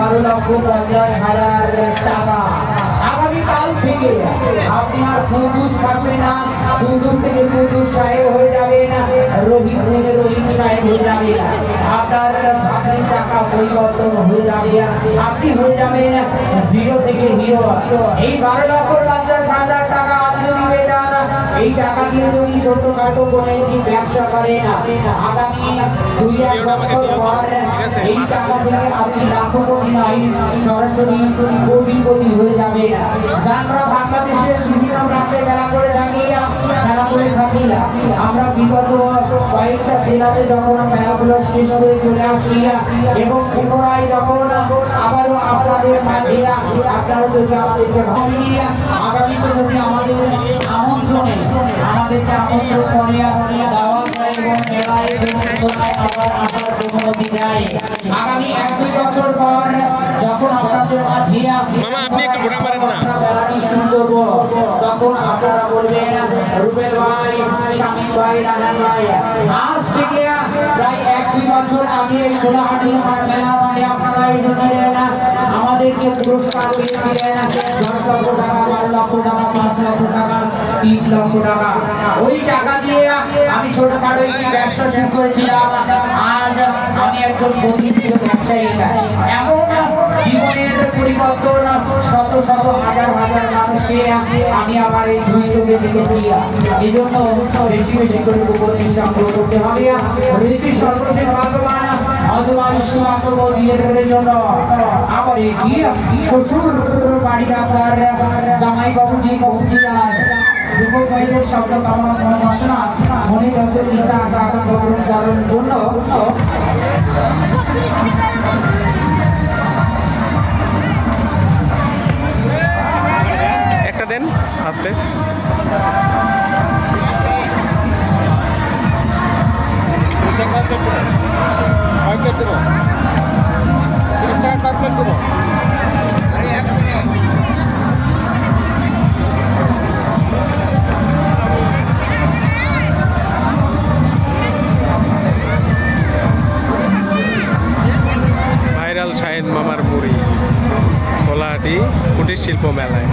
12,50,000 টাকা। আগামীকাল থেকে আপনি আর কুদ্দুস থাকবে না, কুদ্দুস থেকে কুদ্দুস সাহেব হয়ে যাবেন, রহিম থেকে রহিম সাহেব হয়ে যাবেন। আপনার ভাগ্যের টাকা পরিবর্তন হয়ে যাবে, আপনি হয়ে যাবেন জিরো থেকে হিরো। এই 12,50,000 টাকা আপনি দিবে যান। এই টাকা দিয়ে যদি ছোটখাটো কোনো একটি ব্যবসা করেন, আগামী 2-1 বছর পর এই টাকা থেকে আপনি লাখপতি নয়, সরাসরি কোটিপতি হয়ে যাবেন। আমরা বাংলাদেশের বিভিন্ন প্রান্তে খেলা করে থাকি। আমরা বিগত কয়েকটা জেলাতে যখন মেলাগুলো শেষ করে চলে আসি এবং পুনরায় যখন আবারও আপনাদের মাঝে আপনারা যদি আমাদেরকে আগামীতে যদি আমাদের আমন্ত্রণে আমাদেরকে আমন্ত্রণ করে দাওয়াত দেয় এবং মেলায় আবার আসার অনুমতি দেয়, আগামী 1-2 বছর পর যখন আপনাদের মাঝে মেলাটি শুরু করবো, তখন আপনারা বলবেন রুবেল ভাই, শামিম ভাই, রাহান ভাই, আজ থেকে প্রায় 1-2 বছর আগে সোলাহাটির মেলা মানে আপনারা এসেছিলেন, আমাদেরকে পুরস্কার দিয়েছিলেন 10 লক্ষ টাকা, 12 লক্ষ টাকা, 5 লক্ষ টাকা, 3 লক্ষ টাকা। ওই টাকা দিয়ে আমি ছোটখাটো একটি ব্যবসা শুরু করেছিলাম। আজ আমি একজন প্রতিষ্ঠিত ব্যবসায়ী। এমন জীবনের পরিবর্তন শত শত হাজার হাজার মানুষকে আমি আমার এই 2 চোখে দেখেছি। এই জন্য বেশি বেশি করে উপদেশ সংগ্রহ করতে হবে। রয়েছে সর্বশেষ ভগবান অথবা বিশ্বমাত্রের জন্য আমার এই শ্বশুর বাড়ির আপনার জামাই বাবুজি বহুজিয়ার যুবক ভাইদের শব্দ কামনা কোনো বাসনা মনে যত ইচ্ছা আশা আকাঙ্ক্ষা পূরণ করার জন্য একটা দেন আস্তে। ভাইরাল শাহিন মামার মুড়ি কোলাহাটি কুটির শিল্প মেলায়।